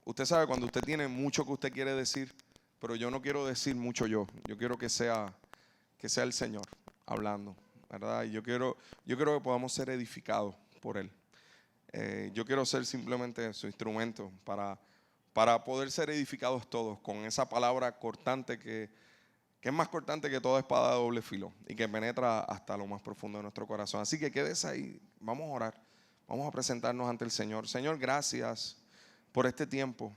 Usted sabe cuando usted tiene mucho que usted quiere decir, pero yo no quiero decir mucho yo. Yo quiero que sea el Señor hablando, ¿verdad? Y yo quiero que podamos ser edificados por Él. Yo quiero ser simplemente su instrumento para poder ser edificados todos con esa palabra cortante que es más cortante que toda espada de doble filo y que penetra hasta lo más profundo de nuestro corazón. Así que quédese ahí, vamos a orar, vamos a presentarnos ante el Señor. Señor, gracias por este tiempo.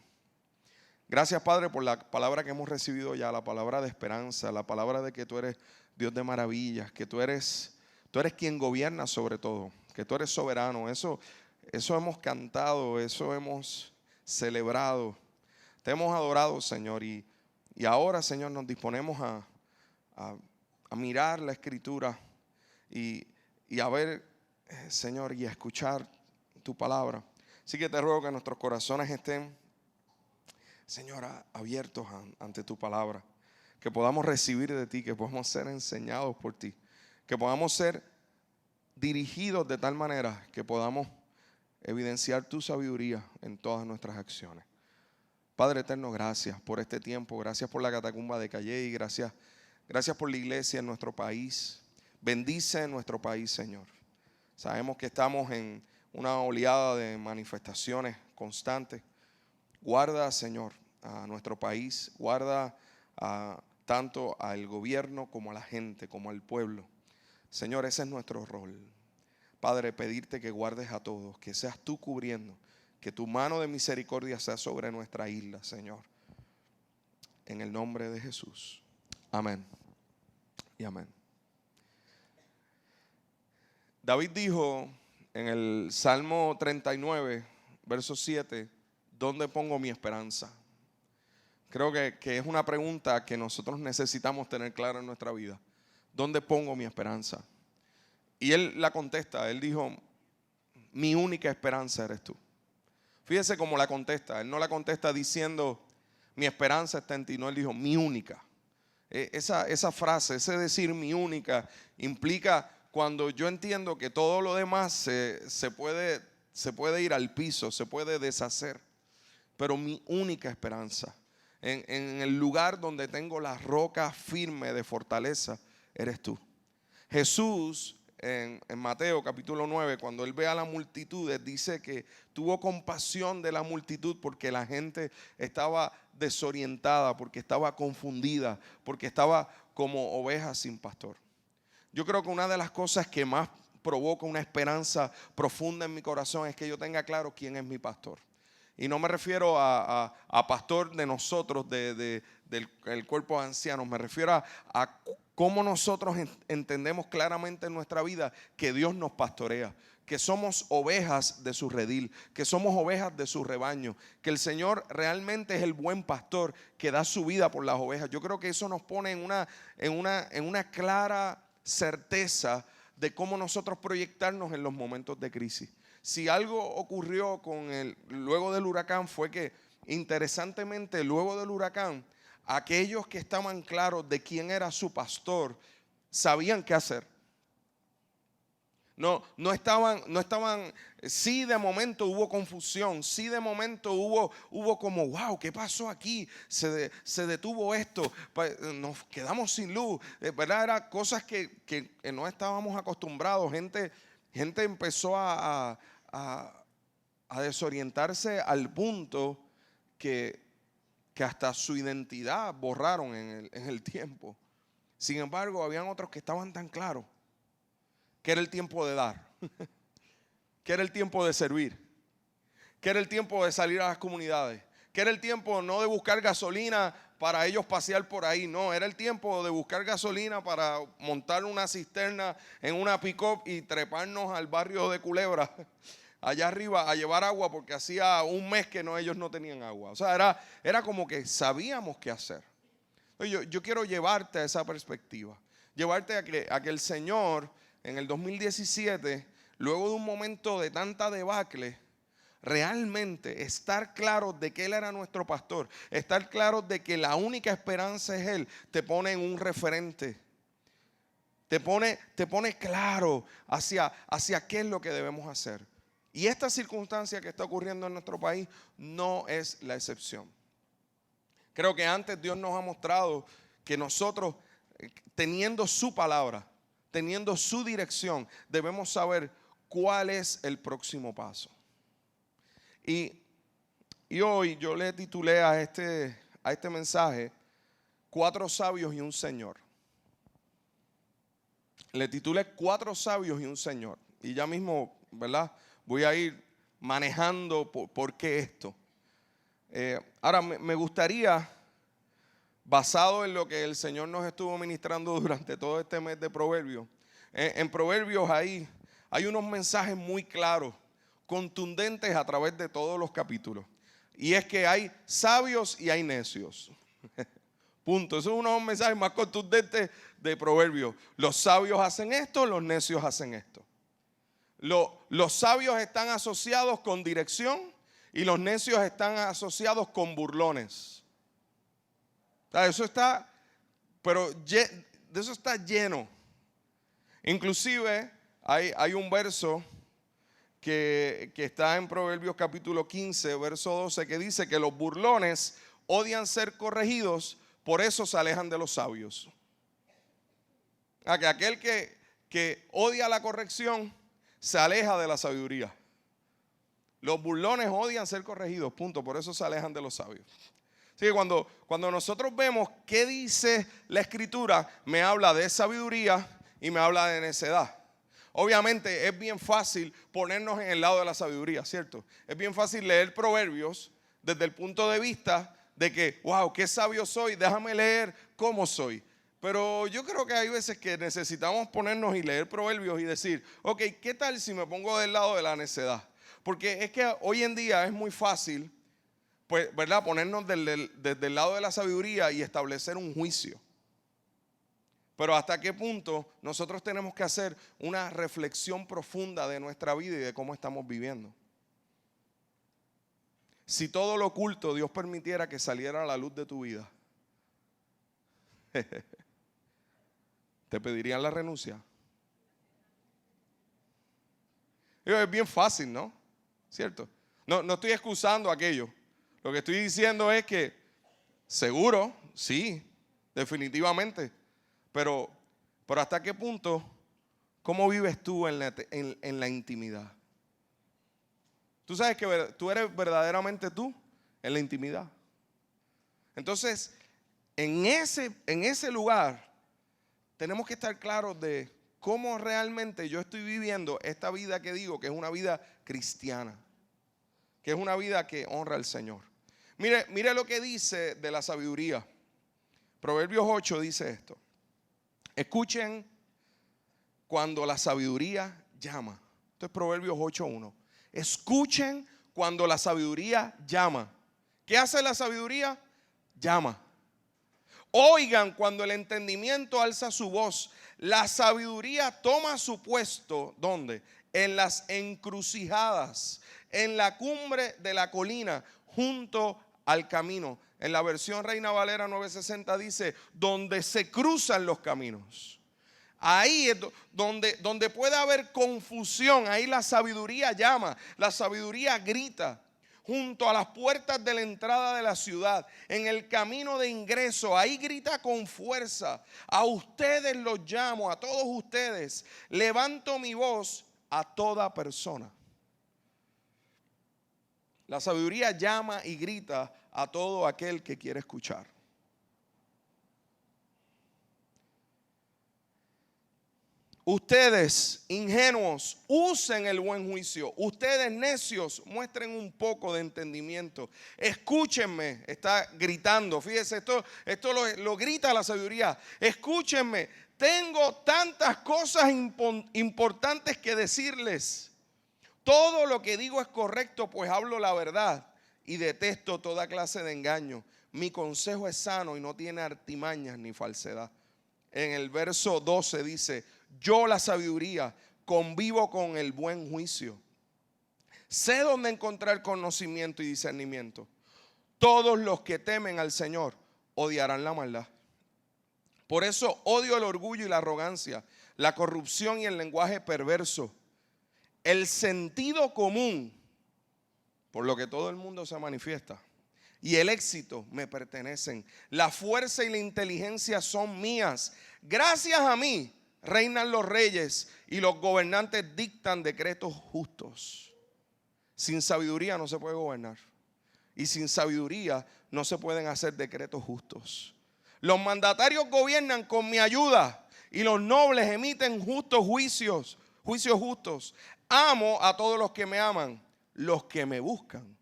Gracias, Padre, por la palabra que hemos recibido ya, la palabra de esperanza, la palabra de que tú eres Dios de maravillas, que tú eres quien gobierna sobre todo, que tú eres soberano. Eso hemos cantado, eso hemos celebrado, te hemos adorado, Señor, y ahora, Señor, nos disponemos a mirar la Escritura y a ver, Señor, y a escuchar tu palabra. Así que te ruego que nuestros corazones estén, Señor, abiertos ante tu palabra, que podamos recibir de ti, que podamos ser enseñados por ti, que podamos ser dirigidos de tal manera que podamos evidenciar tu sabiduría en todas nuestras acciones. Padre eterno, gracias por este tiempo, gracias por la catacumba de Calley, gracias por la iglesia en nuestro país. Bendice nuestro país, Señor. Sabemos que estamos en una oleada de manifestaciones constantes. Guarda, Señor, a nuestro país, guarda tanto al gobierno como a la gente, como al pueblo. Señor, ese es nuestro rol. Padre, pedirte que guardes a todos, que seas tú cubriendo, que tu mano de misericordia sea sobre nuestra isla, Señor. En el nombre de Jesús. Amén y amén. David dijo en el Salmo 39, verso 7, ¿dónde pongo mi esperanza? Creo que es una pregunta que nosotros necesitamos tener clara en nuestra vida. ¿Dónde pongo mi esperanza? Y él la contesta, él dijo, mi única esperanza eres tú. Fíjese cómo la contesta. Él no la contesta diciendo, mi esperanza está en ti. No, él dijo, mi única. Esa frase, ese decir mi única, implica cuando yo entiendo que todo lo demás se puede ir al piso, se puede deshacer. Pero mi única esperanza, en el lugar donde tengo la roca firme de fortaleza, eres tú. Jesús en Mateo capítulo 9, cuando él ve a la multitud, dice que tuvo compasión de la multitud porque la gente estaba desorientada, porque estaba confundida, porque estaba como ovejas sin pastor. Yo creo que una de las cosas que más provoca una esperanza profunda en mi corazón es que yo tenga claro quién es mi pastor. Y no me refiero a pastor de nosotros, del cuerpo de ancianos. Me refiero a cómo nosotros entendemos claramente en nuestra vida que Dios nos pastorea, que somos ovejas de su redil, que somos ovejas de su rebaño, que el Señor realmente es el buen pastor que da su vida por las ovejas. Yo creo que eso nos pone en una clara certeza de cómo nosotros proyectarnos en los momentos de crisis. Si algo ocurrió luego del huracán fue que, interesantemente, luego del huracán, aquellos que estaban claros de quién era su pastor sabían qué hacer. No estaban, sí de momento hubo confusión, sí de momento hubo como, wow, ¿qué pasó aquí? Se detuvo esto, nos quedamos sin luz, ¿verdad? Eran cosas que no estábamos acostumbrados, gente empezó a desorientarse al punto que hasta su identidad borraron en el tiempo. Sin embargo, habían otros que estaban tan claros que era el tiempo de dar, que era el tiempo de servir, que era el tiempo de salir a las comunidades, que era el tiempo no de buscar gasolina para ellos pasear por ahí, no, era el tiempo de buscar gasolina para montar una cisterna en una pick-up y treparnos al barrio de Culebra, allá arriba, a llevar agua, porque hacía un mes que ellos no tenían agua. O sea, era como que sabíamos qué hacer. Yo quiero llevarte a esa perspectiva, llevarte a que el Señor en el 2017, luego de un momento de tanta debacle, realmente estar claro de que Él era nuestro pastor, estar claro de que la única esperanza es Él, te pone en un referente, te pone claro hacia qué es lo que debemos hacer. Y esta circunstancia que está ocurriendo en nuestro país no es la excepción. Creo que antes Dios nos ha mostrado que nosotros, teniendo su palabra, teniendo su dirección, debemos saber cuál es el próximo paso. Y hoy yo le titulé a este mensaje 4 sabios y un Señor. Le titulé 4 sabios y un Señor. Y ya mismo, ¿verdad? Voy a ir manejando por qué esto. Ahora, me gustaría, basado en lo que el Señor nos estuvo ministrando durante todo este mes de Proverbios, en Proverbios hay unos mensajes muy claros, contundentes a través de todos los capítulos. Y es que hay sabios y hay necios. Punto. Eso es uno de los mensajes más contundentes de Proverbios. Los sabios hacen esto, los necios hacen esto. Los sabios están asociados con dirección y los necios están asociados con burlones. Eso está, pero de eso está lleno. Inclusive hay un verso que está en Proverbios capítulo 15, verso 12, que dice que los burlones odian ser corregidos, por eso se alejan de los sabios. Que aquel que odia la corrección se aleja de la sabiduría. Los burlones odian ser corregidos, punto, por eso se alejan de los sabios. Así que cuando nosotros vemos qué dice la Escritura, me habla de sabiduría y me habla de necedad. Obviamente es bien fácil ponernos en el lado de la sabiduría, ¿cierto? Es bien fácil leer Proverbios desde el punto de vista de que, wow, qué sabio soy, déjame leer cómo soy. Pero yo creo que hay veces que necesitamos ponernos y leer Proverbios y decir, ok, ¿qué tal si me pongo del lado de la necedad? Porque es que hoy en día es muy fácil, pues, ¿verdad?, ponernos desde el lado de la sabiduría y establecer un juicio. Pero hasta qué punto nosotros tenemos que hacer una reflexión profunda de nuestra vida y de cómo estamos viviendo. Si todo lo oculto Dios permitiera que saliera a la luz de tu vida, ¿te pedirían la renuncia? Es bien fácil, ¿no? ¿Cierto? No estoy excusando aquello. Lo que estoy diciendo es que seguro, sí, definitivamente. Pero ¿hasta qué punto? ¿Cómo vives tú en la intimidad? Tú sabes que tú eres verdaderamente tú en la intimidad. Entonces, en ese lugar tenemos que estar claros de cómo realmente yo estoy viviendo esta vida que digo que es una vida cristiana, que es una vida que honra al Señor. Mire lo que dice de la sabiduría. Proverbios 8 dice esto: escuchen cuando la sabiduría llama. Esto es Proverbios 8:1. Escuchen cuando la sabiduría llama. ¿Qué hace la sabiduría? Llama. Oigan cuando el entendimiento alza su voz. La sabiduría toma su puesto, ¿dónde? En las encrucijadas, en la cumbre de la colina, junto al camino. En la versión Reina Valera 960 dice, donde se cruzan los caminos. Ahí es donde puede haber confusión, ahí la sabiduría llama, la sabiduría grita. Junto a las puertas de la entrada de la ciudad, en el camino de ingreso, ahí grita con fuerza. A ustedes los llamo, a todos ustedes. Levanto mi voz a toda persona. La sabiduría llama y grita a todo aquel que quiere escuchar. Ustedes, ingenuos, usen el buen juicio. Ustedes, necios, muestren un poco de entendimiento. Escúchenme, está gritando. Fíjese, esto lo grita la sabiduría. Escúchenme, tengo tantas cosas importantes que decirles. Todo lo que digo es correcto, pues hablo la verdad y detesto toda clase de engaño. Mi consejo es sano y no tiene artimañas ni falsedad. En el verso 12 dice, yo la sabiduría convivo con el buen juicio. Sé dónde encontrar conocimiento y discernimiento. Todos los que temen al Señor odiarán la maldad. Por eso odio el orgullo y la arrogancia, la corrupción y el lenguaje perverso. el sentido común, por lo que todo el mundo se manifiesta, y el éxito me pertenecen. La fuerza y la inteligencia son mías. Gracias a mí reinan los reyes y los gobernantes dictan decretos justos. Sin sabiduría no se puede gobernar. Y sin sabiduría no se pueden hacer decretos justos. Los mandatarios gobiernan con mi ayuda y los nobles emiten justos juicios justos. Amo a todos los que me aman. Los que me buscan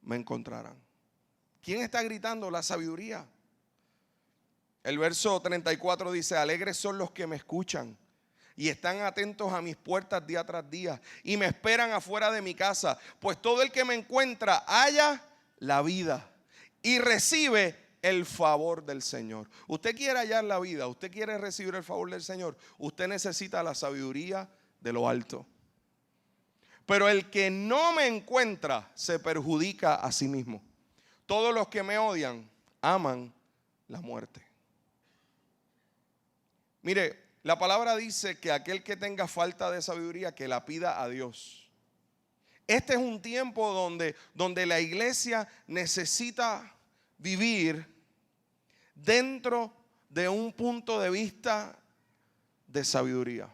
me encontrarán. ¿Quién está gritando? La sabiduría. El verso 34 dice: alegres son los que me escuchan y están atentos a mis puertas día tras día y me esperan afuera de mi casa, pues todo el que me encuentra halla la vida y recibe el favor del Señor. Usted quiere hallar la vida, usted quiere recibir el favor del Señor, usted necesita la sabiduría de lo alto. Pero el que no me encuentra se perjudica a sí mismo. Todos los que me odian aman la muerte. Mire, la palabra dice que aquel que tenga falta de sabiduría, que la pida a Dios. Este es un tiempo donde la iglesia necesita vivir dentro de un punto de vista de sabiduría.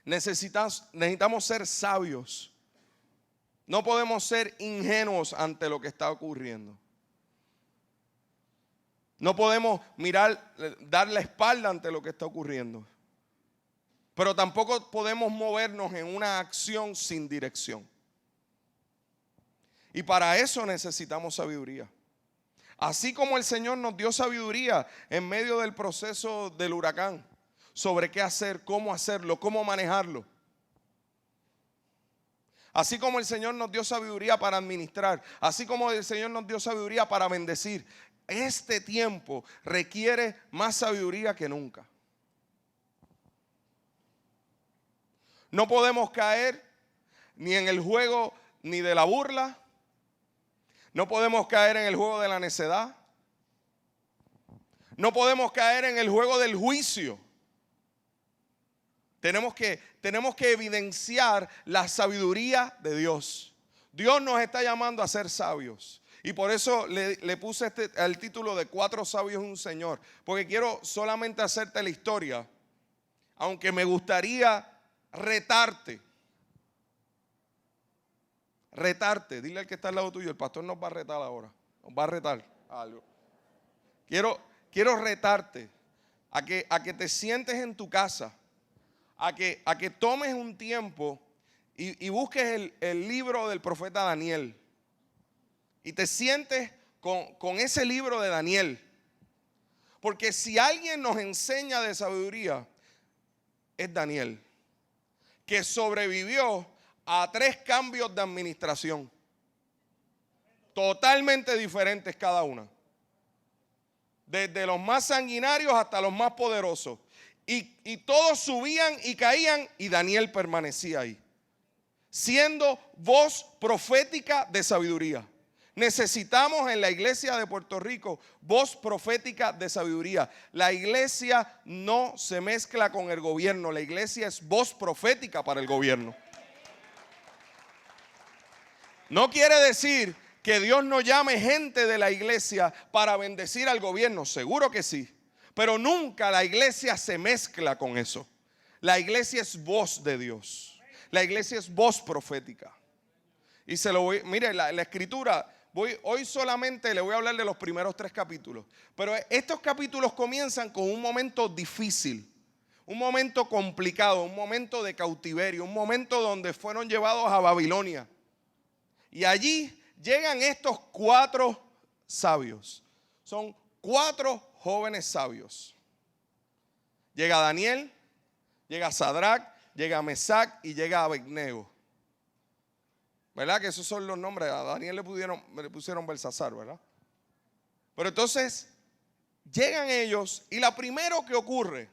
Necesitamos ser sabios. No podemos ser ingenuos ante lo que está ocurriendo. No podemos dar la espalda ante lo que está ocurriendo. Pero tampoco podemos movernos en una acción sin dirección. Y para eso necesitamos sabiduría. Así como el Señor nos dio sabiduría en medio del proceso del huracán, sobre qué hacer, cómo hacerlo, cómo manejarlo. Así como el Señor nos dio sabiduría para administrar, así como el Señor nos dio sabiduría para bendecir, este tiempo requiere más sabiduría que nunca. No podemos caer ni en el juego ni de la burla. No podemos caer en el juego de la necedad. No podemos caer en el juego del juicio. Tenemos que evidenciar la sabiduría de Dios. Dios nos está llamando a ser sabios. Y por eso le puse el título de 4 sabios y un Señor. Porque quiero solamente hacerte la historia. Aunque me gustaría retarte. Retarte. Dile al que está al lado tuyo, el pastor nos va a retar ahora. Nos va a retar algo. Quiero retarte a que te sientes en tu casa. A que tomes un tiempo y busques el libro del profeta Daniel. Y te sientes con ese libro de Daniel. Porque si alguien nos enseña de sabiduría, es Daniel. Que sobrevivió a 3 cambios de administración. Totalmente diferentes cada una. Desde los más sanguinarios hasta los más poderosos. Y todos subían y caían y Daniel permanecía ahí. Siendo voz profética de sabiduría. Necesitamos en la iglesia de Puerto Rico voz profética de sabiduría. La iglesia no se mezcla con el gobierno. La iglesia es voz profética para el gobierno. No quiere decir que Dios no llame gente de la iglesia para bendecir al gobierno. Seguro que sí. Pero nunca la iglesia se mezcla con eso. La iglesia es voz de Dios. La iglesia es voz profética. Y mire, la escritura, hoy solamente le voy a hablar de los primeros 3 capítulos. Pero estos capítulos comienzan con un momento difícil. Un momento complicado, un momento de cautiverio, un momento donde fueron llevados a Babilonia. Y allí llegan estos 4 sabios. Son 4 jóvenes sabios. Llega Daniel, llega Sadrac, llega Mesac y llega Abednego. ¿Verdad? Que esos son los nombres. A Daniel le pusieron Belsasar, ¿verdad? Pero entonces llegan ellos y lo primero que ocurre,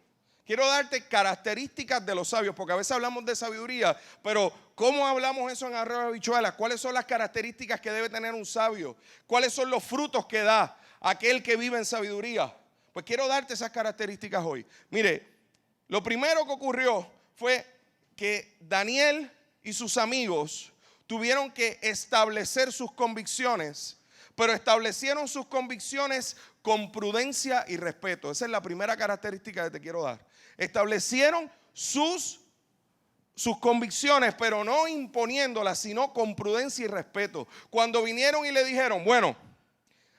quiero darte características de los sabios, porque a veces hablamos de sabiduría, pero ¿cómo hablamos eso en Arroyo de Habichuelas? ¿Cuáles son las características que debe tener un sabio? ¿Cuáles son los frutos que da aquel que vive en sabiduría? Pues quiero darte esas características hoy. Mire, lo primero que ocurrió fue que Daniel y sus amigos tuvieron que establecer sus convicciones, pero establecieron sus convicciones con prudencia y respeto. Esa es la primera característica que te quiero dar. Establecieron sus convicciones, pero no imponiéndolas, sino con prudencia y respeto. Cuando vinieron y le dijeron, bueno,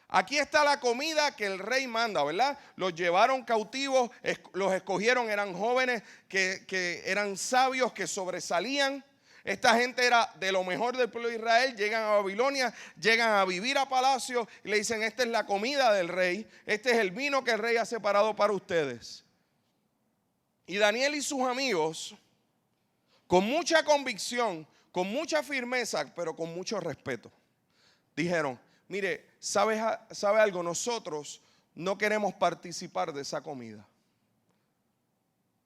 aquí está la comida que el rey manda, ¿verdad? Los llevaron cautivos, los escogieron, eran jóvenes que eran sabios, que sobresalían. Esta gente era de lo mejor del pueblo de Israel. Llegan a Babilonia, llegan a vivir a palacio y le dicen, esta es la comida del rey, este es el vino que el rey ha separado para ustedes. Y Daniel y sus amigos, con mucha convicción, con mucha firmeza, pero con mucho respeto, dijeron, mire, ¿sabe algo? Nosotros no queremos participar de esa comida.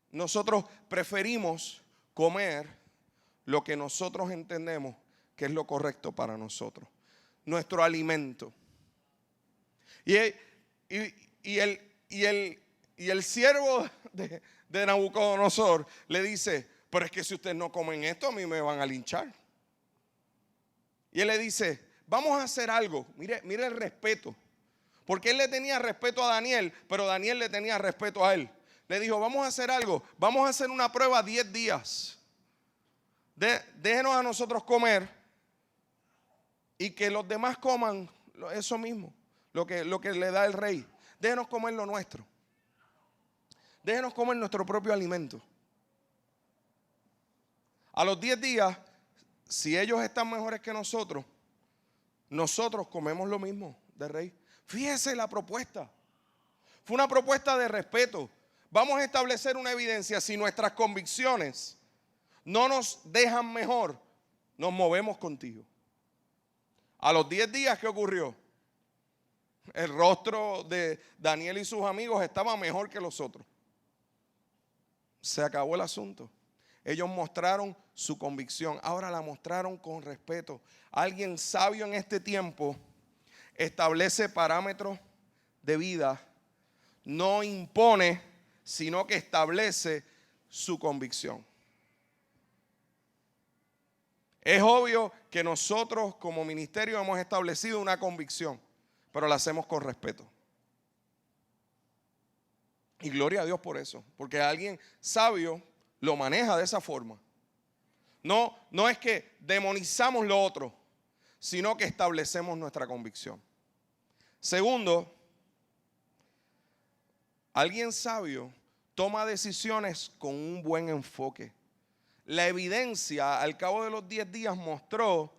Nosotros preferimos comer lo que nosotros entendemos que es lo correcto para nosotros, nuestro alimento. Y el siervo de Nabucodonosor le dice, pero es que si ustedes no comen esto, a mí me van a linchar. Y él le dice, vamos a hacer algo. Mire el respeto. Porque él le tenía respeto a Daniel, pero Daniel le tenía respeto a él. Le dijo, vamos a hacer algo. Vamos a hacer una prueba 10 días. Déjenos a nosotros comer y que los demás coman eso mismo, lo que le da el rey. Déjenos comer lo nuestro. Déjenos comer nuestro propio alimento. A los 10 días, si ellos están mejores que nosotros comemos lo mismo del rey. Fíjese la propuesta. Fue una propuesta de respeto. Vamos a establecer una evidencia. Si nuestras convicciones no nos dejan mejor, nos movemos contigo. A los 10 días, ¿qué ocurrió? El rostro de Daniel y sus amigos estaba mejor que los otros. Se acabó el asunto. Ellos mostraron su convicción. Ahora la mostraron con respeto. Alguien sabio en este tiempo establece parámetros de vida. No impone, sino que establece su convicción. Es obvio que nosotros como ministerio hemos establecido una convicción, pero la hacemos con respeto. Y gloria a Dios por eso, porque alguien sabio lo maneja de esa forma. No es que demonizamos lo otro, sino que establecemos nuestra convicción. Segundo, alguien sabio toma decisiones con un buen enfoque. La evidencia al cabo de los 10 días mostró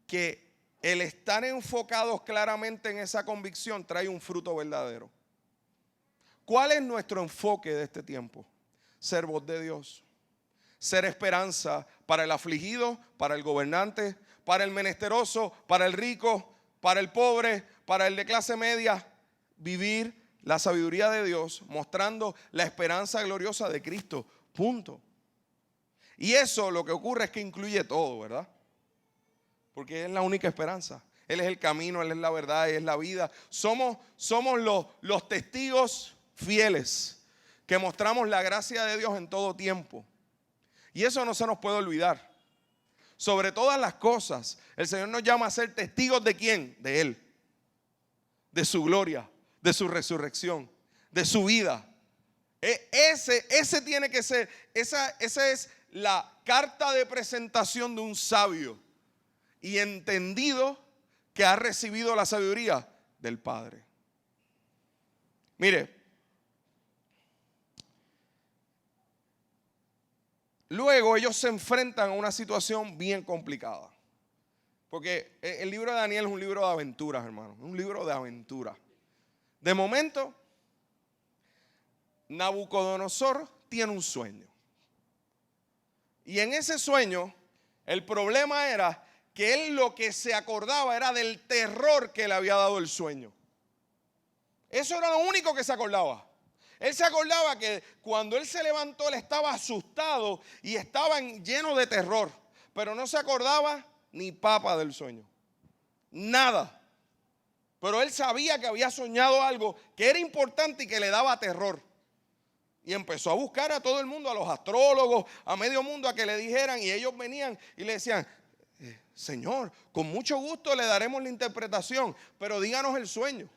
que el estar enfocados claramente en esa convicción trae un fruto verdadero. ¿Cuál es nuestro enfoque de este tiempo? Ser voz de Dios, ser esperanza para el afligido, para el gobernante, para el menesteroso, para el rico, para el pobre, para el de clase media. Vivir la sabiduría de Dios mostrando la esperanza gloriosa de Cristo. Punto. Y eso lo que ocurre es que incluye todo, ¿verdad? Porque es la única esperanza. Él es el camino, Él es la verdad, Él es la vida. Somos los testigos fieles que mostramos la gracia de Dios en todo tiempo. Y eso no se nos puede olvidar. Sobre todas las cosas, el Señor nos llama a ser testigos ¿de quién? De Él. De su gloria, de su resurrección, de su vida. Ese tiene que ser, esa es la carta de presentación de un sabio y entendido que ha recibido la sabiduría del Padre. Mire, luego ellos se enfrentan a una situación bien complicada. Porque el libro de Daniel es un libro de aventuras, hermano. Un libro de aventuras. De momento, Nabucodonosor tiene un sueño. Y en ese sueño, el problema era que él lo que se acordaba era del terror que le había dado el sueño. Eso era lo único que se acordaba. Él se acordaba que cuando él se levantó, él estaba asustado y estaba lleno de terror. Pero no se acordaba ni papa del sueño. Nada. Pero él sabía que había soñado algo que era importante y que le daba terror. Y empezó a buscar a todo el mundo, a los astrólogos, a medio mundo, a que le dijeran. Y ellos venían y le decían: Señor, con mucho gusto le daremos la interpretación, pero díganos el sueño.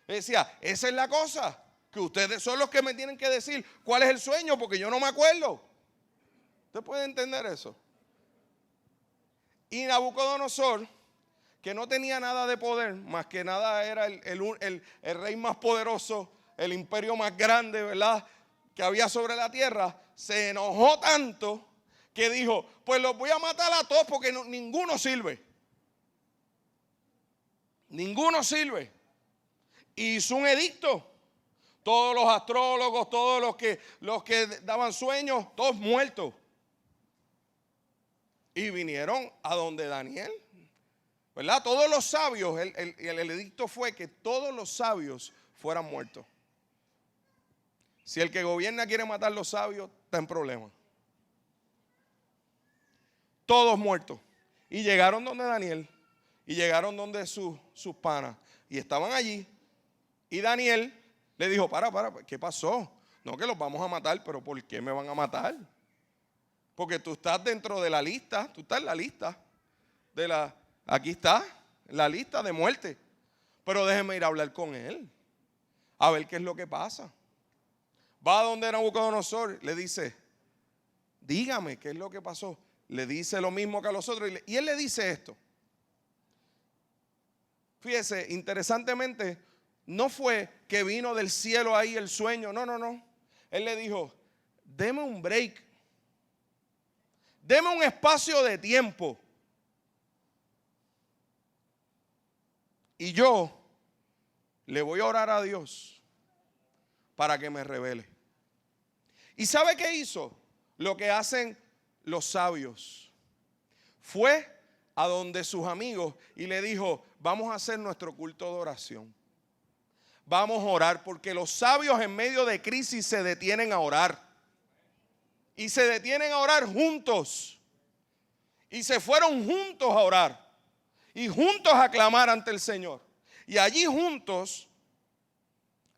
Le decía: esa es la cosa, que ustedes son los que me tienen que decir cuál es el sueño, porque yo no me acuerdo. ¿Usted puede entender eso? Y Nabucodonosor, que no tenía nada de poder, más que nada era el rey más poderoso, el imperio más grande, ¿verdad?, que había sobre la tierra, se enojó tanto que dijo: pues los voy a matar a todos porque ninguno sirve. Ninguno sirve. Y hizo un edicto. Todos los astrólogos, todos los que daban sueños, todos muertos. Y vinieron a donde Daniel, ¿verdad? Todos los sabios, el edicto fue que todos los sabios fueran muertos. Si el que gobierna quiere matar a los sabios, está en problema. Todos muertos. Y llegaron donde Daniel, y llegaron donde sus panas, y estaban allí. Y Daniel le dijo: para, ¿qué pasó? No, que los vamos a matar. Pero ¿por qué me van a matar? Porque tú estás dentro de la lista, tú estás en la lista aquí está, la lista de muerte. Pero déjeme ir a hablar con él, a ver qué es lo que pasa. Va donde Nabucodonosor, le dice: dígame qué es lo que pasó. Le dice lo mismo que a los otros, y él le dice esto. Fíjese, interesantemente, no fue que vino del cielo ahí el sueño, no. Él le dijo: deme un break. Deme un espacio de tiempo. Y yo le voy a orar a Dios para que me revele. ¿Y sabe qué hizo? Lo que hacen los sabios. Fue a donde sus amigos y le dijo: vamos a hacer nuestro culto de oración. Vamos a orar, porque los sabios en medio de crisis se detienen a orar. Y se detienen a orar juntos. Y se fueron juntos a orar. Y juntos a clamar ante el Señor. Y allí juntos,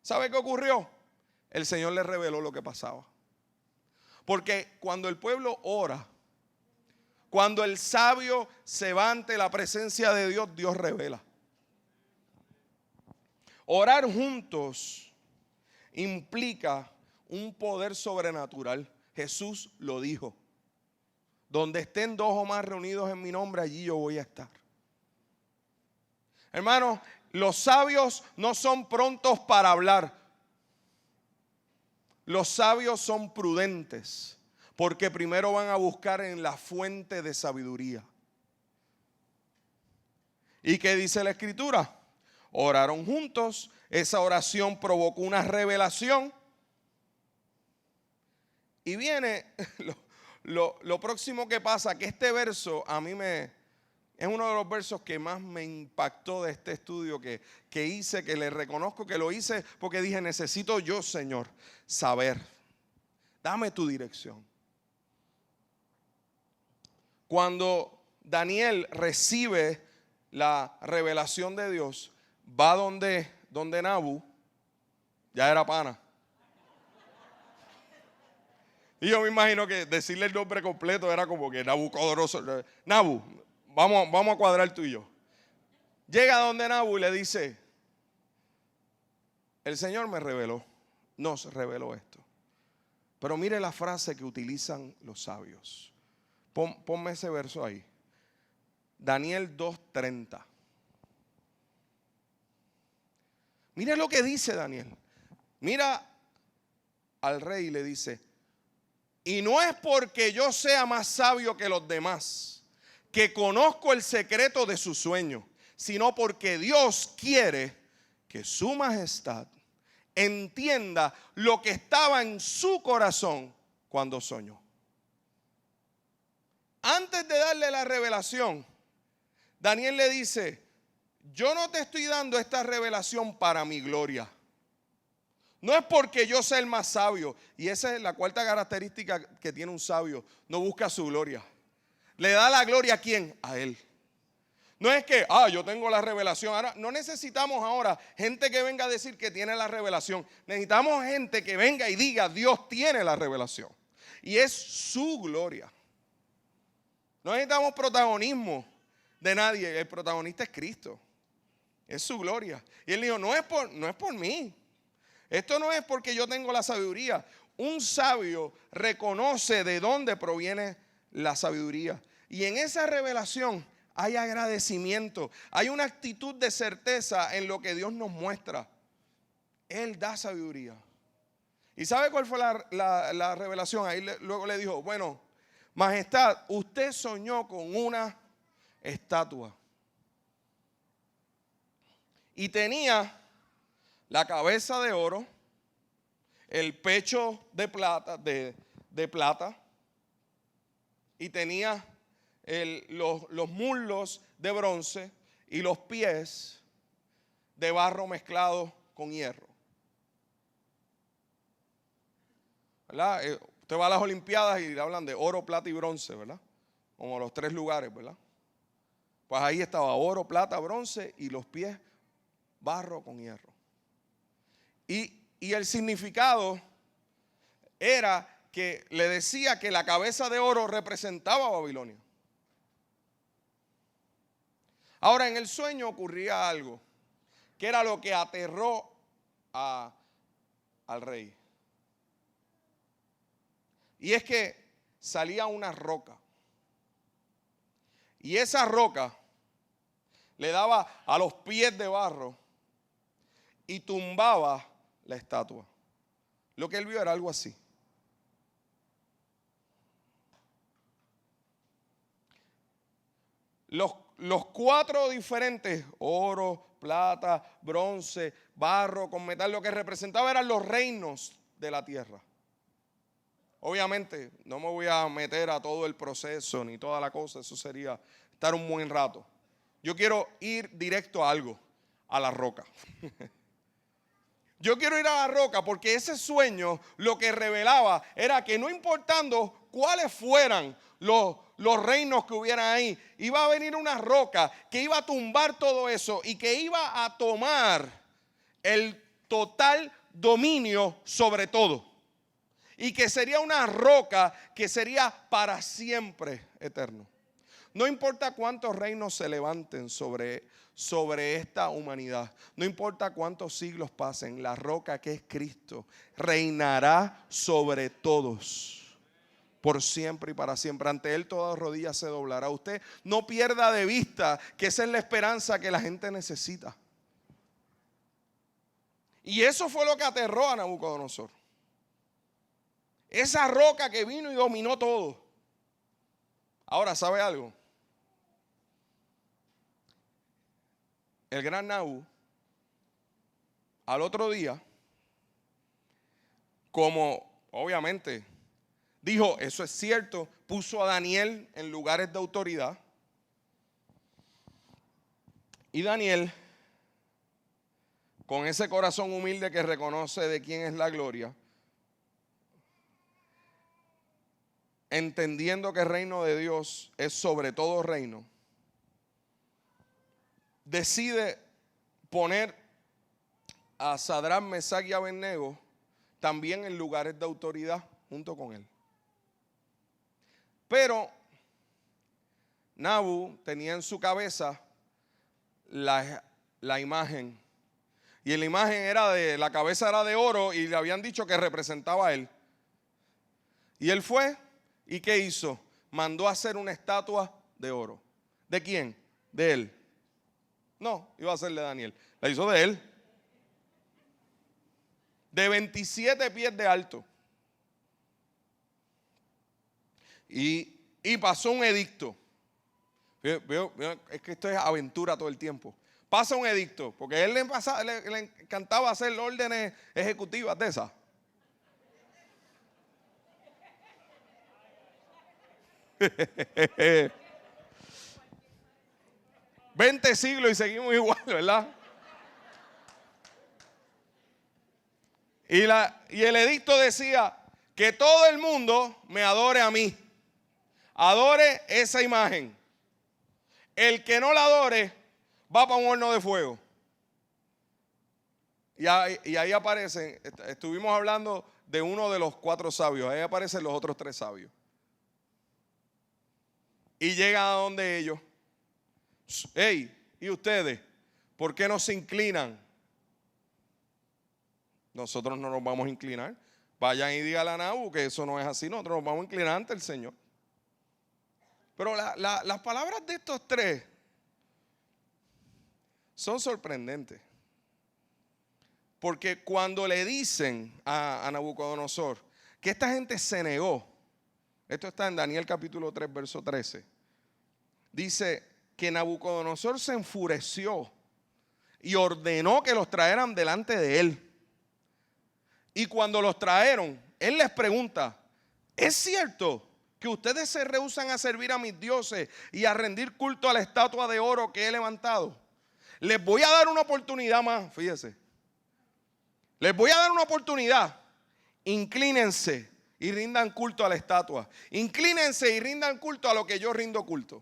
¿sabe qué ocurrió? El Señor les reveló lo que pasaba. Porque cuando el pueblo ora, cuando el sabio se va ante la presencia de Dios, Dios revela. Orar juntos implica un poder sobrenatural. Jesús lo dijo: donde estén dos o más reunidos en mi nombre, allí yo voy a estar. Hermanos, los sabios no son prontos para hablar. Los sabios son prudentes, porque primero van a buscar en la fuente de sabiduría. ¿Y qué dice la Escritura? Oraron juntos, esa oración provocó una revelación. Y viene lo próximo que pasa, que este verso a mí es uno de los versos que más me impactó de este estudio que hice, que le reconozco que lo hice porque dije: necesito yo, Señor, saber. Dame tu dirección. Cuando Daniel recibe la revelación de Dios, va donde Nabu, ya era pana. Y yo me imagino que decirle el nombre completo era como que Nabucodonosor. Nabu, vamos a cuadrar tú y yo. Llega donde Nabu y le dice: el Señor me reveló, nos reveló esto. Pero mire la frase que utilizan los sabios. Ponme ese verso ahí. Daniel 2:30. Mire lo que dice Daniel. Mira al rey y le dice: y no es porque yo sea más sabio que los demás, que conozco el secreto de su sueño, sino porque Dios quiere que su majestad entienda lo que estaba en su corazón cuando soñó. Antes de darle la revelación, Daniel le dice: yo no te estoy dando esta revelación para mi gloria. No es porque yo sea el más sabio. Y esa es la cuarta característica que tiene un sabio. No busca su gloria. ¿Le da la gloria a quién? A él. No es que, yo tengo la revelación. Ahora, no necesitamos ahora gente que venga a decir que tiene la revelación. Necesitamos gente que venga y diga, Dios tiene la revelación. Y es su gloria. No necesitamos protagonismo de nadie. El protagonista es Cristo. Es su gloria. Y él dijo, no es por mí. Esto no es porque yo tengo la sabiduría. Un sabio reconoce de dónde proviene la sabiduría. Y en esa revelación hay agradecimiento. Hay una actitud de certeza en lo que Dios nos muestra. Él da sabiduría. ¿Y sabe cuál fue la revelación? Ahí luego le dijo, bueno, majestad, usted soñó con una estatua. Y tenía la cabeza de oro, el pecho de plata, y tenía los muslos de bronce y los pies de barro mezclado con hierro. ¿Verdad? Usted va a las Olimpiadas y le hablan de oro, plata y bronce, ¿verdad? Como los 3 lugares, ¿verdad? Pues ahí estaba oro, plata, bronce y los pies barro con hierro. Y el significado era que le decía que la cabeza de oro representaba a Babilonia. Ahora, en el sueño ocurría algo, que era lo que aterró al rey. Y es que salía una roca. Y esa roca le daba a los pies de barro y tumbaba la estatua. Lo que él vio era algo así. Los 4 diferentes, oro, plata, bronce, barro con metal, lo que representaba eran los reinos de la tierra. Obviamente no me voy a meter a todo el proceso ni toda la cosa, eso sería estar un buen rato. Yo quiero ir directo a algo, a la roca. Yo quiero ir a la roca porque ese sueño lo que revelaba era que no importando cuáles fueran los reinos que hubieran ahí, iba a venir una roca que iba a tumbar todo eso y que iba a tomar el total dominio sobre todo. Y que sería una roca que sería para siempre eterno. No importa cuántos reinos se levanten sobre esta humanidad. No importa cuántos siglos pasen. La roca que es Cristo reinará sobre todos. Por siempre y para siempre. Ante Él toda rodilla se doblará. Usted no pierda de vista que esa es la esperanza que la gente necesita. Y eso fue lo que aterró a Nabucodonosor. Esa roca que vino y dominó todo. Ahora, ¿sabe algo? El gran Nabu, al otro día, como obviamente dijo, eso es cierto, puso a Daniel en lugares de autoridad. Y Daniel, con ese corazón humilde que reconoce de quién es la gloria, entendiendo que el reino de Dios es sobre todo reino, decide poner a Sadrach, Mesach y Abednego también en lugares de autoridad junto con él. Pero Nabu tenía en su cabeza la imagen. Y la imagen la cabeza era de oro y le habían dicho que representaba a él. Y él fue, ¿y qué hizo? Mandó a hacer una estatua de oro. ¿De quién? De él. No, iba a ser de Daniel. La hizo de él. De 27 pies de alto. Y pasó un edicto. Es que esto es aventura todo el tiempo. Pasa un edicto, porque a él le encantaba hacer órdenes ejecutivas de esas. ¡20 siglos y seguimos igual, ¿verdad? Y el edicto decía que todo el mundo me adore a mí. Adore esa imagen. El que no la adore va para un horno de fuego. Y ahí aparecen, estuvimos hablando de uno de los 4 sabios, ahí aparecen los otros 3 sabios. Y llegan a donde ellos. Hey, ¿y ustedes? ¿Por qué no se inclinan? Nosotros no nos vamos a inclinar. Vayan y díganle a Nabu que eso no es así. Nosotros nos vamos a inclinar ante el Señor. Pero las palabras de estos 3 son sorprendentes. Porque cuando le dicen a Nabucodonosor que esta gente se negó, esto está en Daniel capítulo 3, verso 13, dice que Nabucodonosor se enfureció y ordenó que los trajeran delante de él. Y cuando los trajeron, él les pregunta, ¿es cierto que ustedes se rehúsan a servir a mis dioses y a rendir culto a la estatua de oro que he levantado? Les voy a dar una oportunidad más, fíjese. Les voy a dar una oportunidad. Inclínense y rindan culto a la estatua. Inclínense y rindan culto a lo que yo rindo culto.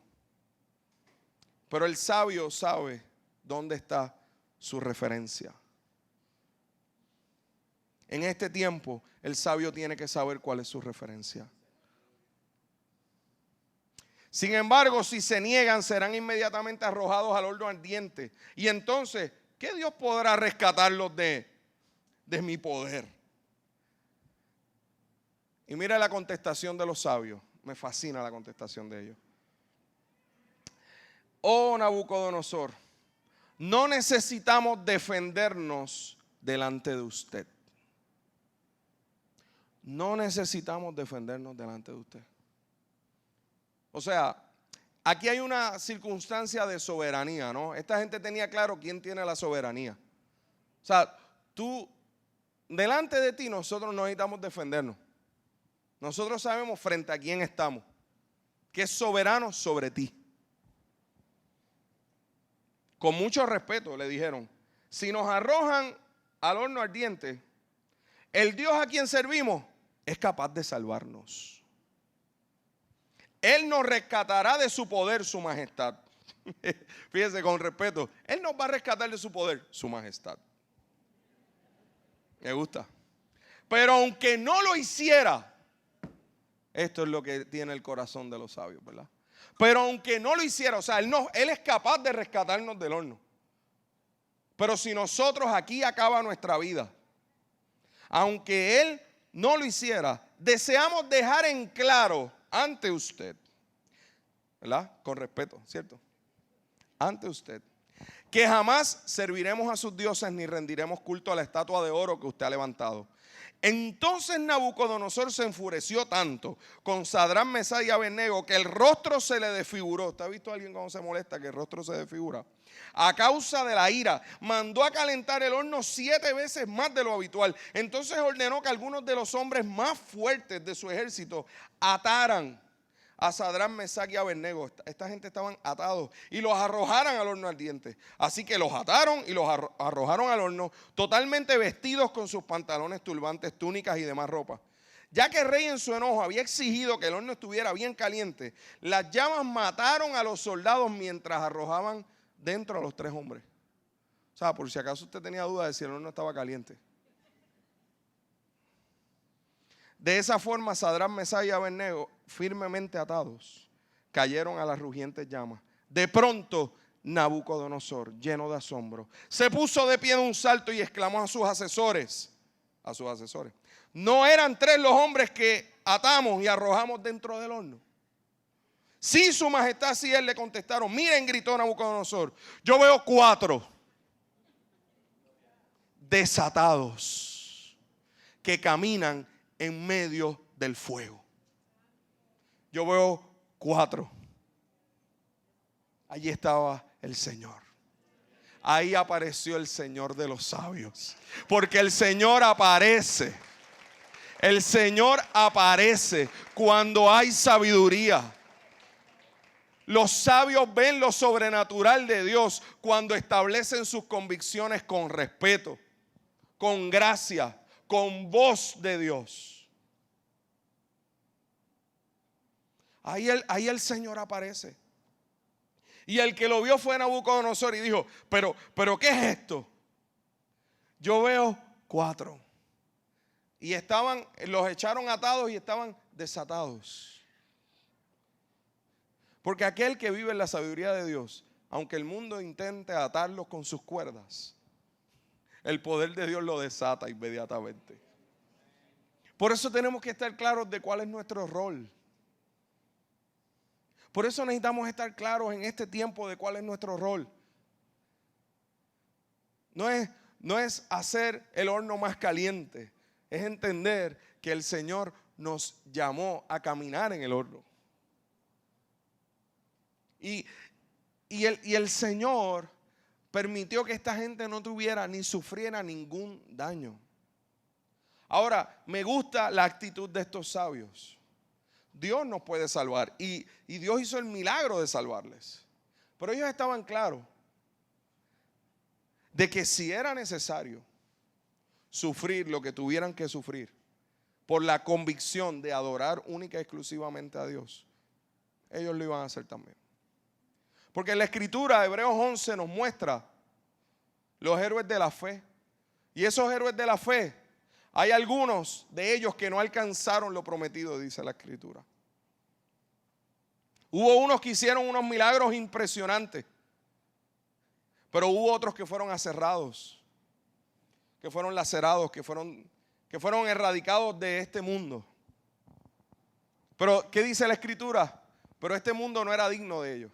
Pero el sabio sabe dónde está su referencia. En este tiempo, el sabio tiene que saber cuál es su referencia. Sin embargo, si se niegan, serán inmediatamente arrojados al horno ardiente. Y entonces, ¿qué Dios podrá rescatarlos de mi poder? Y mira la contestación de los sabios. Me fascina la contestación de ellos. Oh Nabucodonosor, no necesitamos defendernos delante de usted. No necesitamos defendernos delante de usted. O sea, aquí hay una circunstancia de soberanía, ¿no? Esta gente tenía claro quién tiene la soberanía. O sea, delante de ti nosotros no necesitamos defendernos. Nosotros sabemos frente a quién estamos, que es soberano sobre ti. Con mucho respeto le dijeron, si nos arrojan al horno ardiente, el Dios a quien servimos es capaz de salvarnos. Él nos rescatará de su poder, su majestad. Fíjese, con respeto, Él nos va a rescatar de su poder, su majestad. Me gusta. Pero aunque no lo hiciera, esto es lo que tiene el corazón de los sabios, ¿verdad? Pero aunque no lo hiciera, o sea, Él es capaz de rescatarnos del horno. Pero si nosotros aquí acaba nuestra vida, aunque Él no lo hiciera, deseamos dejar en claro ante usted, ¿verdad? Con respeto, ¿cierto? Ante usted, que jamás serviremos a sus dioses ni rendiremos culto a la estatua de oro que usted ha levantado. Entonces Nabucodonosor se enfureció tanto con Sadrach, Mesach y Abednego que el rostro se le desfiguró. ¿Usted ha visto a alguien cuando se molesta que el rostro se desfigura? A causa de la ira, mandó a calentar el horno 7 veces más de lo habitual. Entonces ordenó que algunos de los hombres más fuertes de su ejército ataran a Sadrach, Mesach y Abednego. Esta gente estaban atados y los arrojaran al horno ardiente. Así que los ataron y los arrojaron al horno, totalmente vestidos con sus pantalones, turbantes, túnicas y demás ropa. Ya que el rey en su enojo había exigido que el horno estuviera bien caliente, las llamas mataron a los soldados mientras arrojaban dentro a los 3 hombres. O sea, por si acaso usted tenía duda de si el horno estaba caliente. De esa forma, Sadrach, Mesach y Abednego, firmemente atados, cayeron a las rugientes llamas. De pronto, Nabucodonosor, lleno de asombro, se puso de pie de un salto y exclamó a sus asesores, ¿no eran 3 los hombres que atamos y arrojamos dentro del horno? Sí, su majestad, sí, él le contestaron. Miren, gritó Nabucodonosor, yo veo 4 desatados que caminan en medio del fuego. Yo veo 4. Allí estaba el Señor. Ahí apareció el Señor de los sabios. Porque el Señor aparece. El Señor aparece cuando hay sabiduría. Los sabios ven lo sobrenatural de Dios cuando establecen sus convicciones con respeto, con gracia, con voz de Dios. Ahí el Señor aparece. Y el que lo vio fue Nabucodonosor y dijo, pero ¿qué es esto? Yo veo 4. Y los echaron atados y estaban desatados. Porque aquel que vive en la sabiduría de Dios, aunque el mundo intente atarlos con sus cuerdas, el poder de Dios lo desata inmediatamente. Por eso tenemos que estar claros de cuál es nuestro rol. Por eso necesitamos estar claros en este tiempo de cuál es nuestro rol. No es hacer el horno más caliente, es entender que el Señor nos llamó a caminar en el horno. Y el Señor permitió que esta gente no tuviera ni sufriera ningún daño. Ahora, me gusta la actitud de estos sabios. Dios nos puede salvar y Dios hizo el milagro de salvarles. Pero ellos estaban claros de que si era necesario sufrir lo que tuvieran que sufrir por la convicción de adorar única y exclusivamente a Dios, ellos lo iban a hacer también. Porque en la Escritura, Hebreos 11 nos muestra los héroes de la fe. Y esos héroes de la fe, hay algunos de ellos que no alcanzaron lo prometido, dice la Escritura. Hubo unos que hicieron unos milagros impresionantes, pero hubo otros que fueron aserrados, que fueron lacerados, que fueron erradicados de este mundo. Pero, ¿qué dice la Escritura? Pero este mundo no era digno de ellos.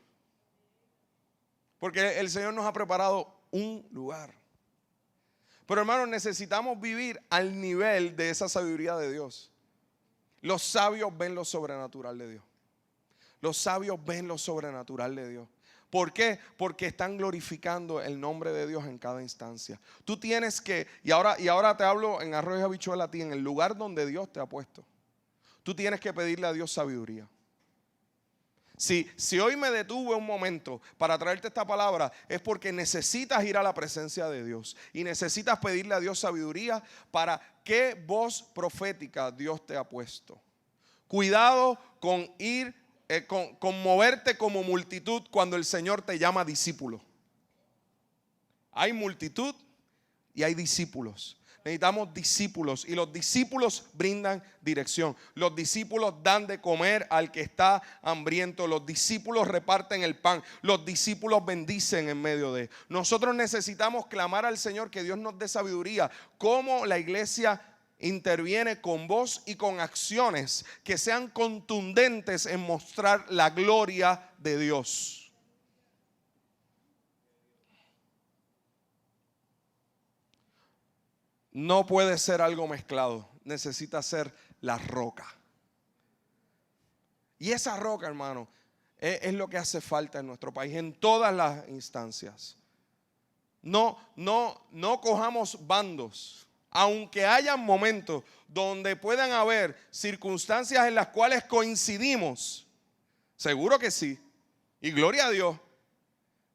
Porque el Señor nos ha preparado un lugar. Pero hermanos, necesitamos vivir al nivel de esa sabiduría de Dios. Los sabios ven lo sobrenatural de Dios. Los sabios ven lo sobrenatural de Dios. ¿Por qué? Porque están glorificando el nombre de Dios en cada instancia. Tú tienes que, y ahora te hablo en arroz y habichuela a ti, en el lugar donde Dios te ha puesto. Tú tienes que pedirle a Dios sabiduría. Si hoy me detuve un momento para traerte esta palabra, es porque necesitas ir a la presencia de Dios y necesitas pedirle a Dios sabiduría para qué voz profética Dios te ha puesto. Cuidado con con moverte como multitud cuando el Señor te llama discípulo. Hay multitud y hay discípulos. Necesitamos discípulos y los discípulos brindan dirección. Los discípulos dan de comer al que está hambriento. Los discípulos reparten el pan. Los discípulos bendicen en medio de. Nosotros necesitamos clamar al Señor que Dios nos dé sabiduría. Cómo la iglesia interviene con voz y con acciones que sean contundentes en mostrar la gloria de Dios. No puede ser algo mezclado, necesita ser la roca. Y esa roca, hermano, es lo que hace falta en nuestro país, en todas las instancias. No cojamos bandos, aunque haya momentos donde puedan haber circunstancias en las cuales coincidimos. Seguro que sí, y gloria a Dios,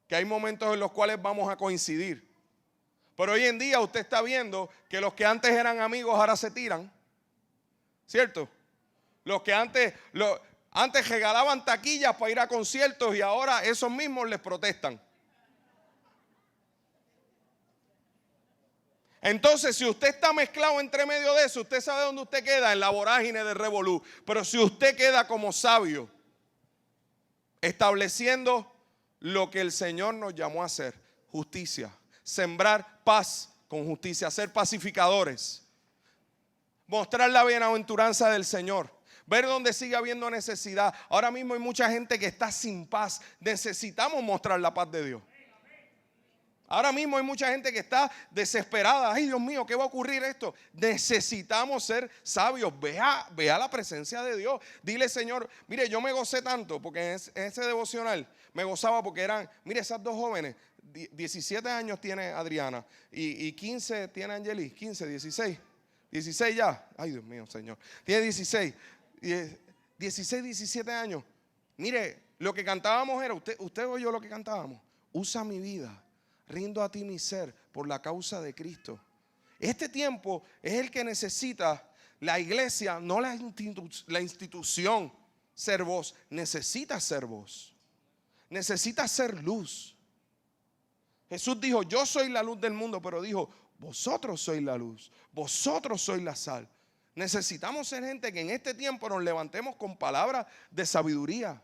que hay momentos en los cuales vamos a coincidir. Pero hoy en día usted está viendo que los que antes eran amigos ahora se tiran, ¿cierto? Los que antes regalaban taquillas para ir a conciertos y ahora esos mismos les protestan. Entonces, si usted está mezclado entre medio de eso, usted sabe dónde usted queda, en la vorágine de revolú. Pero si usted queda como sabio, estableciendo lo que el Señor nos llamó a hacer, justicia, sembrar paz con justicia, ser pacificadores, mostrar la bienaventuranza del Señor, ver donde sigue habiendo necesidad. Ahora mismo hay mucha gente que está sin paz. Necesitamos mostrar la paz de Dios. Ahora mismo hay mucha gente que está desesperada. Ay, Dios mío, ¿qué va a ocurrir esto? Necesitamos ser sabios. Ve a la presencia de Dios. Dile, Señor, mire, yo me gocé tanto porque en ese devocional me gozaba porque eran, mire, esas dos jóvenes, 17 años tiene Adriana y 15 tiene Angeli, 15, 16 ya. Ay, Dios mío, Señor. Tiene 16, 17 años. Mire, lo que cantábamos era, usted oyó lo que cantábamos. Usa mi vida, rindo a ti mi ser por la causa de Cristo. Este tiempo es el que necesita la iglesia, no la institución ser voz. Necesita ser voz. necesitas ser luz. Jesús dijo, yo soy la luz del mundo, pero dijo, vosotros sois la luz, vosotros sois la sal. Necesitamos ser gente que en este tiempo nos levantemos con palabras de sabiduría.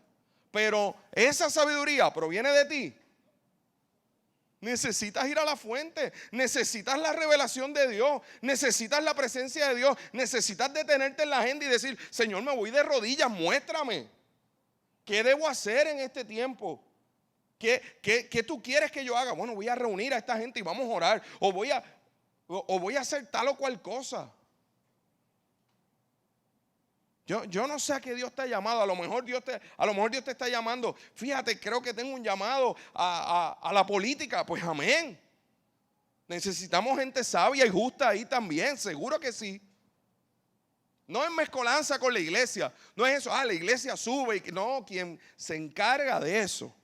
Pero esa sabiduría proviene de ti. Necesitas ir a la fuente, necesitas la revelación de Dios, necesitas la presencia de Dios, necesitas detenerte en la agenda y decir, Señor, me voy de rodillas, muéstrame. ¿Qué debo hacer en este tiempo? ¿Qué tú quieres que yo haga? Bueno, voy a reunir a esta gente y vamos a orar. O voy a hacer tal o cual cosa. Yo no sé a qué Dios te ha llamado. A lo mejor Dios te está llamando. Fíjate, creo que tengo un llamado a la política. Pues amén. Necesitamos gente sabia y justa ahí también. Seguro que sí. No es mezcolanza con la iglesia. No es eso. La iglesia sube. No, quien se encarga de eso.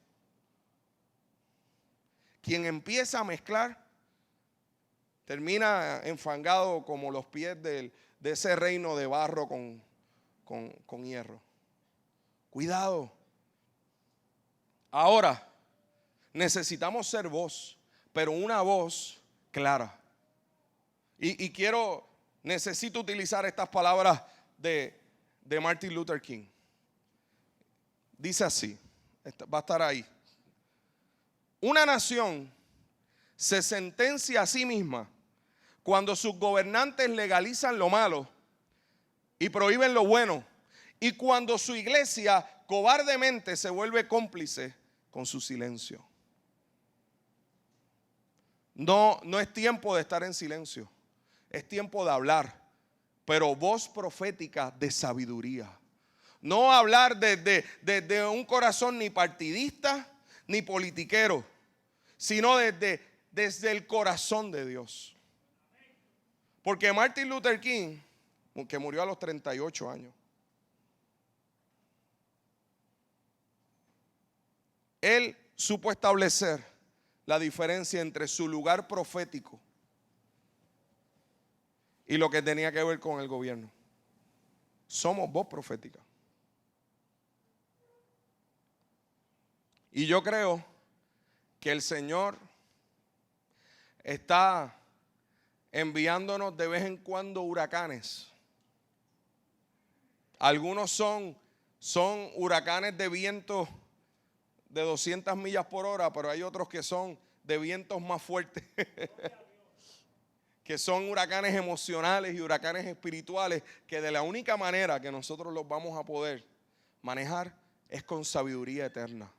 Quien empieza a mezclar termina enfangado como los pies de ese reino de barro con hierro. Cuidado. Ahora, necesitamos ser voz, pero una voz clara. Y necesito utilizar estas palabras de Martin Luther King. Dice así, va a estar ahí. Una nación se sentencia a sí misma cuando sus gobernantes legalizan lo malo y prohíben lo bueno, y cuando su iglesia cobardemente se vuelve cómplice con su silencio. No es tiempo de estar en silencio, es tiempo de hablar, pero voz profética de sabiduría. No hablar desde un corazón ni partidista ni politiquero, sino desde el corazón de Dios. Porque Martin Luther King, que murió a los 38 años, él supo establecer la diferencia entre su lugar profético y lo que tenía que ver con el gobierno. Somos voz profética. Y yo creo que el Señor está enviándonos de vez en cuando huracanes. Algunos son huracanes de vientos de 200 millas por hora, pero hay otros que son de vientos más fuertes, que son huracanes emocionales y huracanes espirituales, que de la única manera que nosotros los vamos a poder manejar es con sabiduría eterna.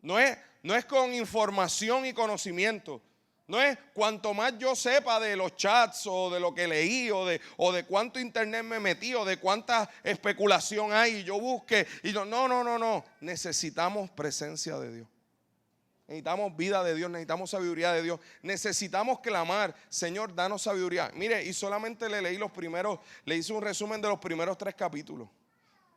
No es con información y conocimiento. No es cuanto más yo sepa de los chats o de lo que leí o de cuánto internet me metí o de cuánta especulación hay y yo busque. No. Necesitamos presencia de Dios. Necesitamos vida de Dios, necesitamos sabiduría de Dios. Necesitamos clamar, Señor, danos sabiduría. Mire, y solamente le hice un resumen de los primeros 3 capítulos.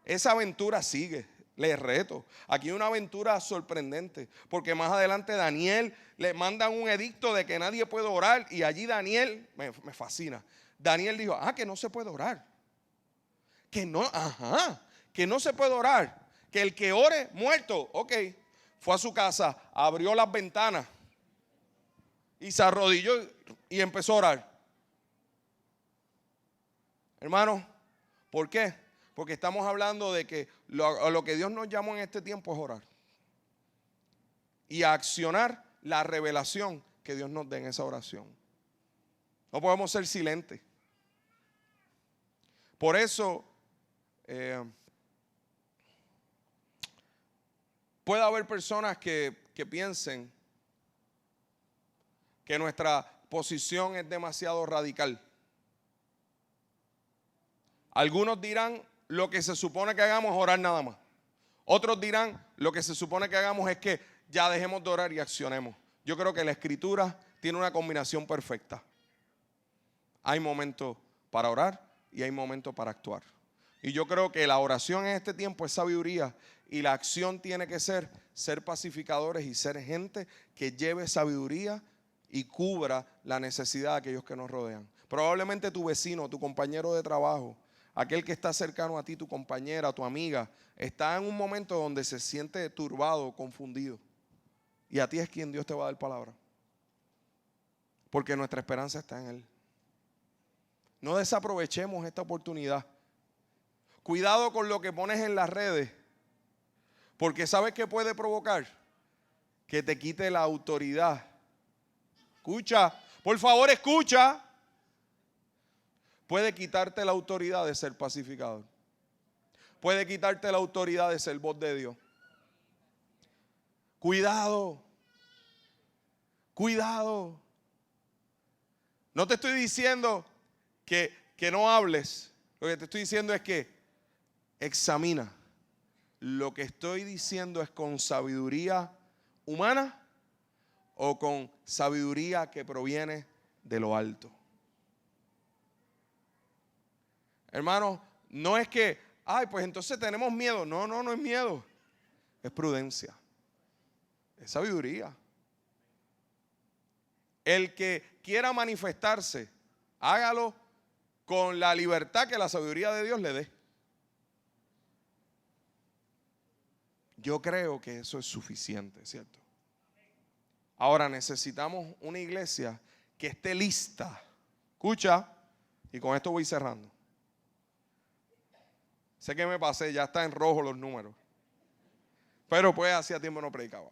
Esa aventura sigue. Les reto. Aquí hay una aventura sorprendente, porque más adelante Daniel le mandan un edicto de que nadie puede orar, y allí Daniel, me fascina, Daniel dijo, que no se puede orar, que no se puede orar, que el que ore muerto. Ok, fue a su casa, abrió las ventanas y se arrodilló y empezó a orar. Hermano, ¿por qué? Porque estamos hablando de que lo que Dios nos llamó en este tiempo es orar. Y a accionar la revelación que Dios nos dé en esa oración. No podemos ser silentes. Por eso puede haber personas que piensen que nuestra posición es demasiado radical. Algunos dirán, lo que se supone que hagamos es orar nada más. Otros dirán, lo que se supone que hagamos es que ya dejemos de orar y accionemos. Yo creo que la Escritura tiene una combinación perfecta. Hay momentos para orar y hay momentos para actuar. Y yo creo que la oración en este tiempo es sabiduría, y la acción tiene que ser pacificadores y ser gente que lleve sabiduría y cubra la necesidad de aquellos que nos rodean. Probablemente tu vecino, tu compañero de trabajo, aquel que está cercano a ti, tu compañera, tu amiga, está en un momento donde se siente turbado, confundido. Y a ti es quien Dios te va a dar palabra. Porque nuestra esperanza está en Él. No desaprovechemos esta oportunidad. Cuidado con lo que pones en las redes. Porque ¿sabes qué puede provocar? Que te quite la autoridad. Escucha, por favor escucha. Puede quitarte la autoridad de ser pacificador. Puede quitarte la autoridad de ser voz de Dios. Cuidado. Cuidado. No te estoy diciendo que no hables. Lo que te estoy diciendo es que examina. Lo que estoy diciendo es con sabiduría humana o con sabiduría que proviene de lo alto. Hermano, no es que, pues entonces tenemos miedo. No es miedo. Es prudencia. Es sabiduría. El que quiera manifestarse, hágalo con la libertad que la sabiduría de Dios le dé. Yo creo que eso es suficiente, ¿cierto? Ahora necesitamos una iglesia que esté lista. Escucha, y con esto voy cerrando. Sé que me pasé, ya está en rojo los números. Pero pues hacía tiempo no predicaba.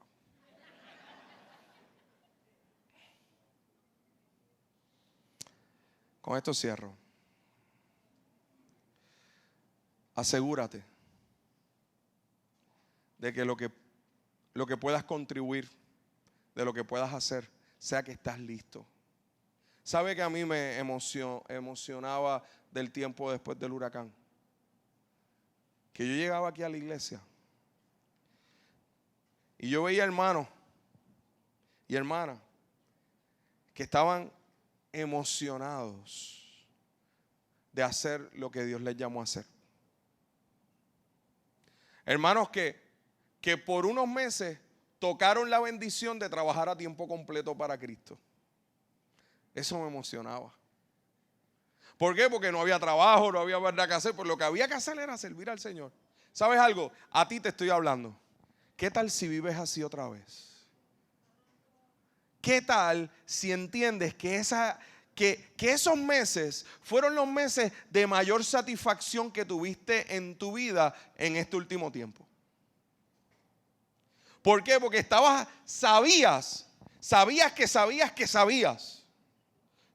Con esto cierro. Asegúrate de que lo que puedas contribuir, de lo que puedas hacer, sea que estás listo. ¿Sabe que a mí me emocionaba del tiempo después del huracán? Que yo llegaba aquí a la iglesia y yo veía hermanos y hermanas que estaban emocionados de hacer lo que Dios les llamó a hacer. Hermanos que por unos meses tocaron la bendición de trabajar a tiempo completo para Cristo. Eso me emocionaba. ¿Por qué? Porque no había trabajo, no había verdad que hacer, pues lo que había que hacer era servir al Señor. ¿Sabes algo? A ti te estoy hablando. ¿Qué tal si vives así otra vez? ¿Qué tal si entiendes que esos meses fueron los meses de mayor satisfacción que tuviste en tu vida en este último tiempo? ¿Por qué? Porque sabías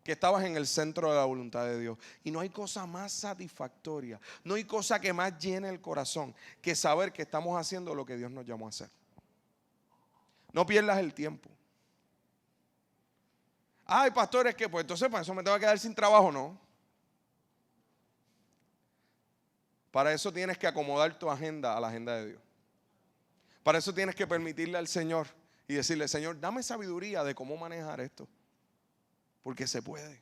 que estabas en el centro de la voluntad de Dios. Y no hay cosa más satisfactoria, no hay cosa que más llene el corazón que saber que estamos haciendo lo que Dios nos llamó a hacer. No pierdas el tiempo. Pastor, es que pues entonces para eso me tengo que quedar sin trabajo. No. Para eso tienes que acomodar tu agenda a la agenda de Dios. Para eso tienes que permitirle al Señor y decirle: Señor, dame sabiduría de cómo manejar esto. Porque se puede.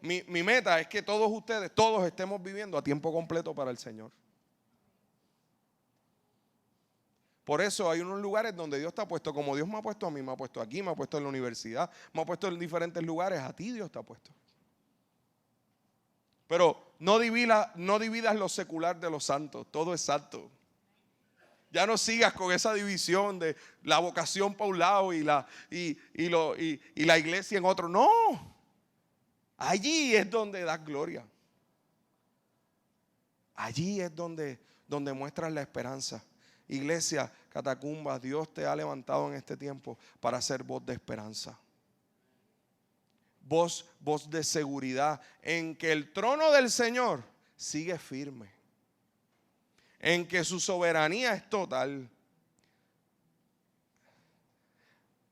Mi meta es que todos ustedes, todos estemos viviendo a tiempo completo para el Señor. Por eso hay unos lugares donde Dios te ha puesto, como Dios me ha puesto a mí, me ha puesto aquí, me ha puesto en la universidad, me ha puesto en diferentes lugares, a ti Dios te ha puesto. Pero no dividas lo secular de lo santo, todo es santo. Ya no sigas con esa división de la vocación para un lado y la iglesia en otro. No, allí es donde das gloria. Allí es donde muestras la esperanza. Iglesia, Catacumbas, Dios te ha levantado en este tiempo para ser voz de esperanza. Voz de seguridad en que el trono del Señor sigue firme. En que su soberanía es total.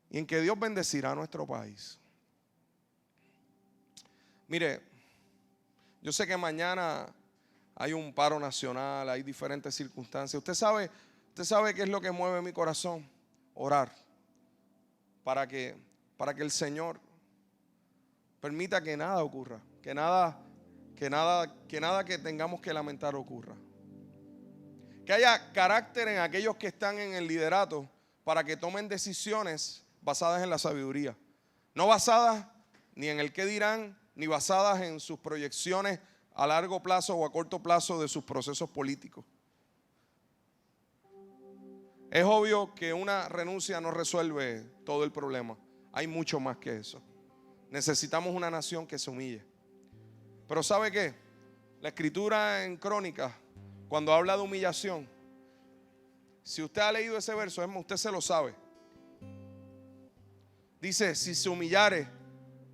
Y en que Dios bendecirá a nuestro país. Mire, yo sé que mañana hay un paro nacional, hay diferentes circunstancias. Usted sabe qué es lo que mueve mi corazón. Orar. Para que el Señor permita que nada ocurra. Que nada que tengamos que lamentar ocurra. Que haya carácter en aquellos que están en el liderato para que tomen decisiones basadas en la sabiduría. No basadas ni en el qué dirán, ni basadas en sus proyecciones a largo plazo o a corto plazo de sus procesos políticos. Es obvio que una renuncia no resuelve todo el problema. Hay mucho más que eso. Necesitamos una nación que se humille. Pero ¿sabe qué? La escritura en Crónicas, cuando habla de humillación, si usted ha leído ese verso, es más, usted se lo sabe. Dice, si se humillare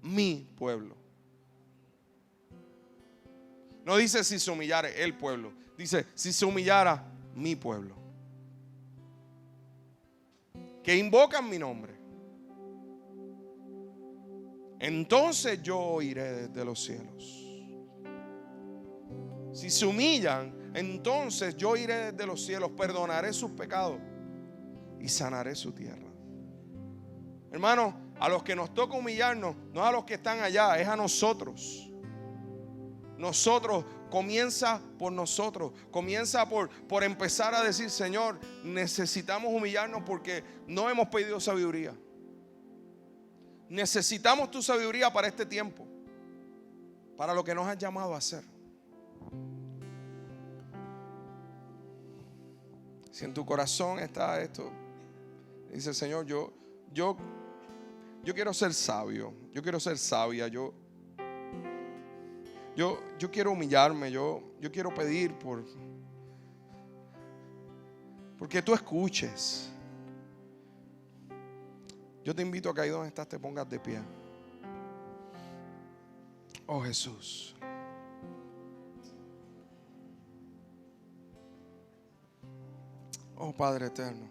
mi pueblo. No dice si se humillare el pueblo. Dice, si se humillara mi pueblo. Que invocan mi nombre. Entonces yo oiré desde los cielos. Si se humillan, entonces yo iré desde los cielos, perdonaré sus pecados y sanaré su tierra. Hermano, a los que nos toca humillarnos, no a los que están allá, es a nosotros. Nosotros, comienza por nosotros. Comienza por empezar a decir, Señor, necesitamos humillarnos porque no hemos pedido sabiduría. Necesitamos tu sabiduría para este tiempo, para lo que nos has llamado a hacer. Si en tu corazón está esto, dice, Señor, yo quiero ser sabio, yo quiero ser sabia, yo quiero humillarme, yo quiero pedir porque tú escuches. Yo te invito a que ahí donde estás te pongas de pie. Oh Jesús. Oh Padre eterno.